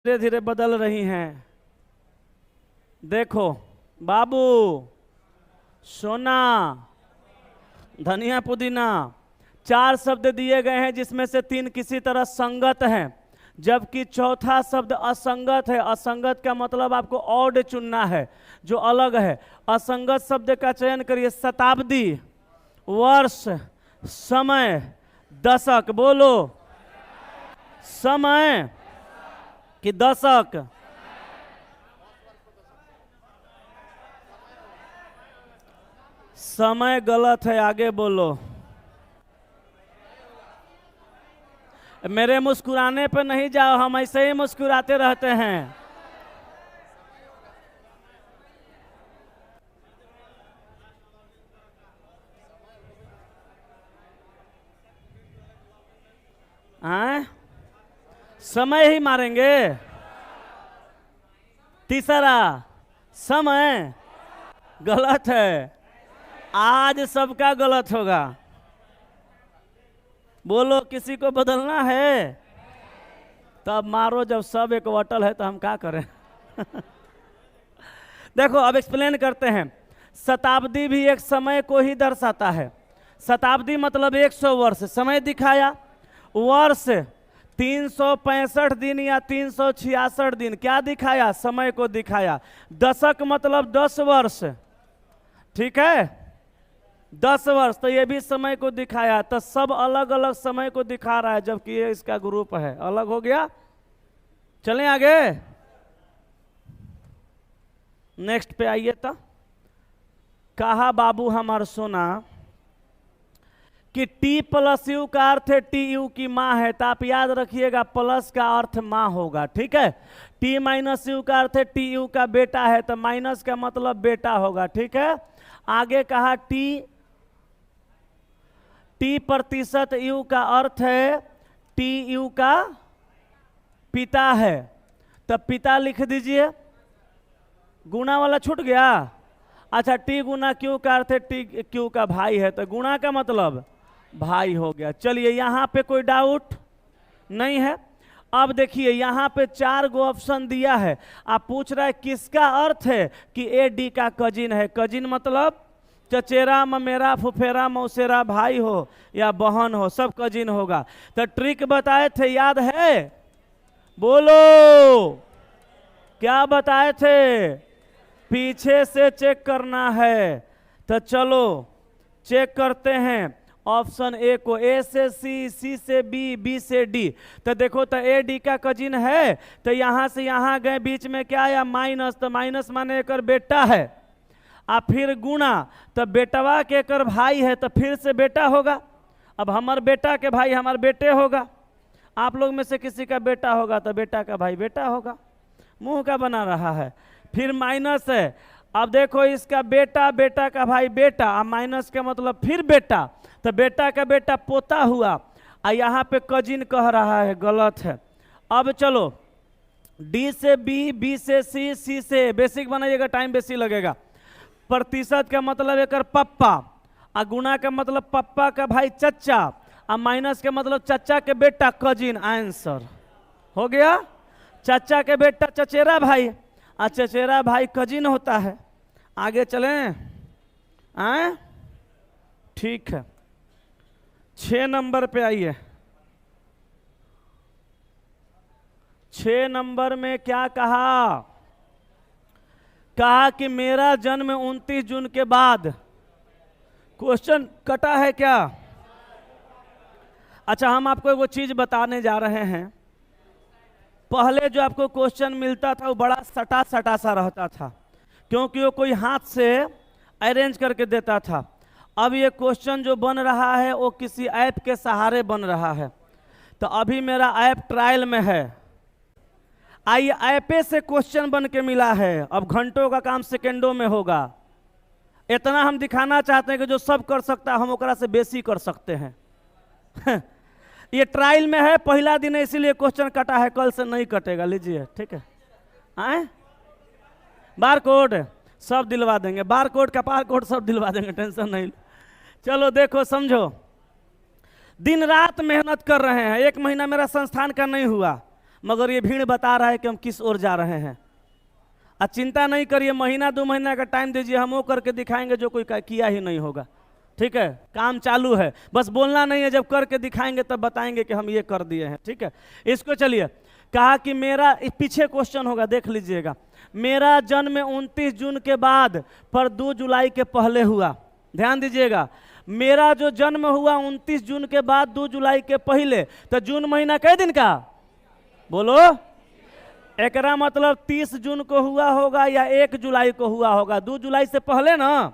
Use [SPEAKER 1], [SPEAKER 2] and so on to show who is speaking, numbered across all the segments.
[SPEAKER 1] धीरे धीरे बदल रही हैं। देखो बाबू, सोना, धनिया, पुदीना, 4 शब्द दिए गए हैं जिसमें से 3 किसी तरह संगत हैं, जबकि चौथा शब्द असंगत है। असंगत का मतलब आपको ऑड चुनना है, जो अलग है। असंगत शब्द का चयन करिए। शताब्दी, वर्ष, समय, दशक। बोलो, समय कि दशक? समय गलत है, आगे बोलो। मेरे मुस्कुराने पे नहीं जाओ, हम ऐसे ही मुस्कुराते रहते हैं। समय ही मारेंगे। तीसरा समय गलत है, आज सबका गलत होगा। बोलो, किसी को बदलना है? तब मारो, जब सब एक वटल है तो हम क्या करें? देखो अब एक्सप्लेन करते हैं। शताब्दी भी एक समय को ही दर्शाता है। शताब्दी मतलब 100 वर्ष समय दिखाया। वर्ष 365 दिन या 366 दिन क्या दिखाया? समय को दिखाया। दशक मतलब 10 वर्ष, ठीक है, 10 वर्ष, तो ये भी समय को दिखाया। तो सब अलग अलग समय को दिखा रहा है, जबकि ये इसका ग्रुप है। अलग हो गया। चलें आगे, नेक्स्ट पे आइए। तो कहा बाबू हमार सोना कि टी प्लस यू का अर्थ है टी यू की माँ है, तो आप याद रखिएगा प्लस का अर्थ माँ होगा, ठीक है। टी माइनस यू का अर्थ है टी यू का बेटा है, तो माइनस का मतलब बेटा होगा, ठीक है। आगे कहा टी प्रतिशत यू का अर्थ है टी यू का पिता है, तो पिता लिख दीजिए। गुणा वाला छूट गया। अच्छा, टी गुना क्यू का अर्थ है टी क्यू का भाई है, तो गुणा का मतलब भाई हो गया। चलिए, यहां पे कोई डाउट नहीं है। अब देखिए यहाँ पे 4 गो ऑप्शन दिया है। आप पूछ रहा है किसका अर्थ है कि ए डी का कजिन है। कजिन मतलब चचेरा, ममेरा, फुफेरा, मौसेरा, भाई हो या बहन हो, सब कजिन होगा। तो ट्रिक बताए थे, याद है? बोलो, क्या बताए थे? पीछे से चेक करना है। तो चलो चेक करते हैं। ऑप्शन ए को, ए से सी, सी से बी, बी से डी। तो देखो, तो ए डी का कजिन है, तो यहां से यहां गए, बीच में क्या आया? माइनस, तो माइनस माने एकर बेटा है। आ फिर गुणा, तो बेटवा के एकर भाई है, तो फिर से बेटा होगा। अब हमार बेटा के भाई हमार बेटे होगा। आप लोग में से किसी का बेटा होगा तो बेटा का भाई बेटा होगा। मुंह का बना रहा है। फिर माइनस है। अब देखो, इसका बेटा, बेटा का भाई बेटा, अब माइनस का मतलब फिर बेटा, तो बेटा का बेटा पोता हुआ। और यहाँ पे कजिन कह रहा है, गलत है। अब चलो, डी से बी, बी से सी, सी से, बेसिक बनाइएगा, टाइम बेसी लगेगा। प्रतिशत का मतलब एकर पप्पा, और गुणा का मतलब पप्पा का भाई चच्चा, और माइनस का मतलब चच्चा के बेटा कजिन। आंसर हो गया। चच्चा के बेटा चचेरा भाई, और चचेरा भाई कजिन होता है। आगे चलें? ठीक है, 6 नंबर पे आइए। 6 नंबर में क्या कहा? कहा कि मेरा जन्म 29 जून के बाद। क्वेश्चन कटा है क्या? अच्छा, हम आपको वो चीज बताने जा रहे हैं। पहले जो आपको क्वेश्चन मिलता था वो बड़ा सटा सटा सा रहता था, क्योंकि वो कोई हाथ से अरेंज करके देता था। अब ये क्वेश्चन जो बन रहा है वो किसी ऐप के सहारे बन रहा है। तो अभी मेरा ऐप ट्रायल में है। आइए, ऐपे से क्वेश्चन बन के मिला है। अब घंटों का काम सेकंडों में होगा। इतना हम दिखाना चाहते हैं कि जो सब कर सकता है हम ओकरा से बेसी कर सकते हैं। ये ट्रायल में है, पहला दिन है, इसीलिए क्वेश्चन कटा है, कल से नहीं कटेगा। लीजिए, ठीक है। बार कोड सब दिलवा देंगे, बार कोड का पार कोड सब दिलवा देंगे, टेंशन नहीं। चलो देखो, समझो। दिन रात मेहनत कर रहे हैं। 1 महीना मेरा संस्थान का नहीं हुआ, मगर ये भीड़ बता रहा है कि हम किस ओर जा रहे हैं। चिंता नहीं करिए, महीना 2 महीना का टाइम दीजिए, हम वो करके दिखाएंगे जो कोई किया ही नहीं होगा। ठीक है, काम चालू है, बस बोलना नहीं है, जब करके दिखाएंगे तब बताएंगे कि हम ये कर दिए हैं। ठीक है, इसको चलिए, कहा कि मेरा, पीछे क्वेश्चन होगा देख लीजिएगा, मेरा जन्म 29 जून के बाद पर 2 जुलाई के पहले हुआ। ध्यान दीजिएगा, मेरा जो जन्म हुआ 29 जून के बाद 2 जुलाई के पहले, तो जून महीना कै दिन का बोलो, एकरा मतलब 30 जून को हुआ होगा या 1 जुलाई को हुआ होगा, 2 जुलाई से पहले ना,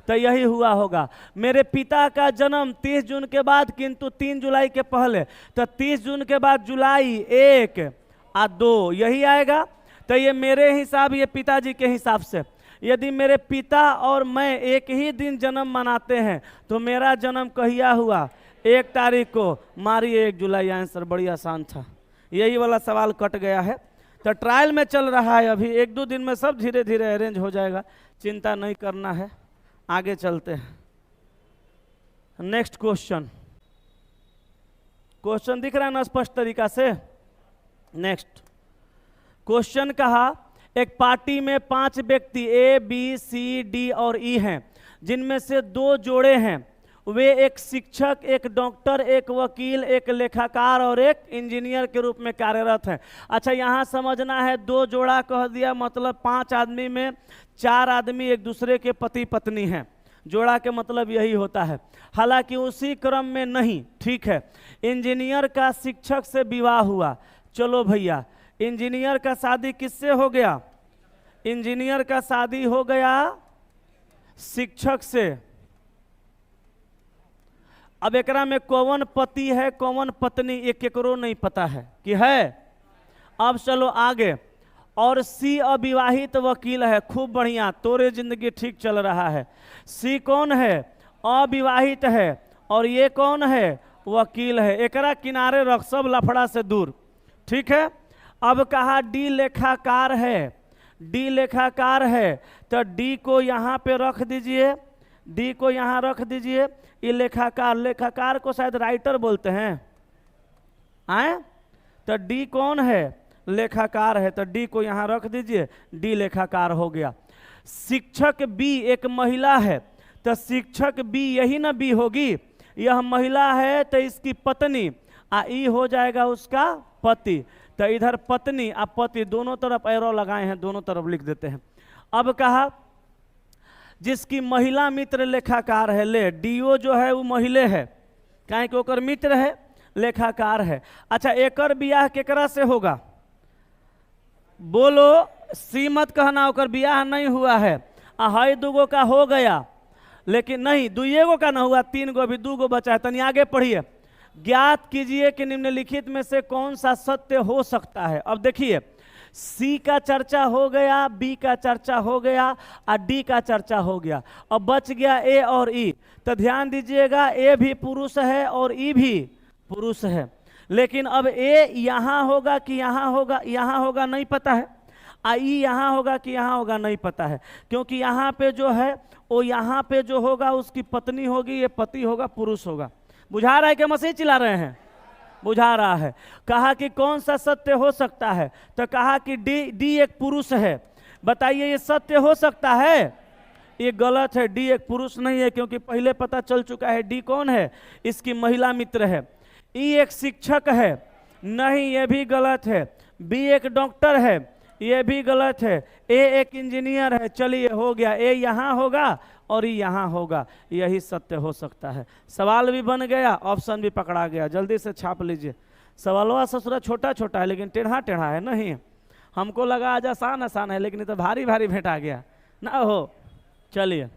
[SPEAKER 1] तो यही हुआ होगा। मेरे पिता का जन्म 30 जून के बाद किंतु 3 जुलाई के पहले, तो 30 जून के बाद जुलाई 1 और 2 यही आएगा। तो ये मेरे हिसाब, ये पिताजी के हिसाब से, यदि मेरे पिता और मैं एक ही दिन जन्म मनाते हैं तो मेरा जन्म कहिया हुआ, 1 तारीख को, मारिए 1 जुलाई। आंसर बड़ी आसान था, यही वाला सवाल कट गया है। तो ट्रायल में चल रहा है अभी, 1-2 दिन में सब धीरे धीरे अरेंज हो जाएगा, चिंता नहीं करना है। आगे चलते हैं, नेक्स्ट क्वेश्चन। क्वेश्चन दिख रहा है ना स्पष्ट तरीका से। नेक्स्ट क्वेश्चन कहा, एक पार्टी में 5 व्यक्ति ए बी सी डी और ई हैं, जिनमें से 2 जोड़े हैं, वे एक शिक्षक, एक डॉक्टर, एक वकील, एक लेखाकार और एक इंजीनियर के रूप में कार्यरत हैं। अच्छा, यहाँ समझना है, 2 जोड़ा कह दिया मतलब 5 आदमी में 4 आदमी एक दूसरे के पति पत्नी हैं, जोड़ा के मतलब यही होता है, हालांकि उसी क्रम में नहीं। ठीक है, इंजीनियर का शिक्षक से विवाह हुआ। चलो भैया, इंजीनियर का शादी किससे हो गया? इंजीनियर का शादी हो गया शिक्षक से। अब एकरा में कौन पति है कौन पत्नी ये केकरो नहीं पता है कि है। अब चलो आगे, और सी अविवाहित वकील है। खूब बढ़िया, तोरे जिंदगी ठीक चल रहा है। सी कौन है? अविवाहित है। और ये कौन है? वकील है। एकरा किनारे रख, सब लफड़ा से दूर। ठीक है, अब कहा डी लेखाकार है। डी लेखाकार है तो डी को यहाँ पे रख दीजिए, डी को यहाँ रख दीजिए। ये लेखाकार, लेखाकार को शायद राइटर बोलते हैं आए, तो डी कौन है? लेखाकार है, तो डी को यहाँ रख दीजिए, डी लेखाकार हो गया। शिक्षक बी एक महिला है, तो शिक्षक बी यही ना बी होगी, यह महिला है तो इसकी पत्नी, ई हो जाएगा उसका पति। तो इधर पत्नी और पति दोनों तरफ एरो लगाए हैं, दोनों तरफ लिख देते हैं। अब कहा जिसकी महिला मित्र लेखाकार है, ले डीओ जो है वो महिले है, काहे कि ओकर मित्र है, लेखाकार है। अच्छा, एकर बियाह केकरा से होगा? बोलो, सी मत कहना ओकर बियाह नहीं हुआ है। हाई 2 गो का हो गया, लेकिन नहीं 2 गो का ना हुआ, 3 गो, अभी 2 गो बचा है। तनी आगे पढ़िए, ज्ञात कीजिए कि निम्नलिखित में से कौन सा सत्य हो सकता है। अब देखिए, सी का चर्चा हो गया, बी का चर्चा हो गया और डी का चर्चा हो गया। अब बच गया ए और ई। तो ध्यान दीजिएगा, ए भी पुरुष है और ई भी पुरुष है, लेकिन अब ए यहाँ होगा कि यहाँ होगा, यहाँ होगा नहीं पता है, ई यहाँ होगा कि यहाँ होगा नहीं पता है, क्योंकि यहाँ पे जो है वो यहाँ पे जो होगा उसकी पत्नी होगी, ये पति होगा, पुरुष होगा। बुझा रहा है कि मसीह चिल्ला रहे हैं? बुझा रहा है। कहा कि कौन सा सत्य हो सकता है, तो कहा कि डी एक पुरुष है। बताइए ये सत्य हो सकता है? ये गलत है, डी एक पुरुष नहीं है, क्योंकि पहले पता चल चुका है डी कौन है, इसकी महिला मित्र है। ई एक शिक्षक है, नहीं ये भी गलत है। बी एक डॉक्टर है, ये भी गलत है। ए एक इंजीनियर है, चलिए हो गया, ए यहाँ होगा और ये यहाँ होगा, यही सत्य हो सकता है। सवाल भी बन गया, ऑप्शन भी पकड़ा गया। जल्दी से छाप लीजिए। सवालवा ससुरा छोटा छोटा है लेकिन टेढ़ा टेढ़ा है, नहीं हमको लगा आज आसान आसान है, लेकिन ये तो भारी भारी भेंटा गया ना हो। चलिए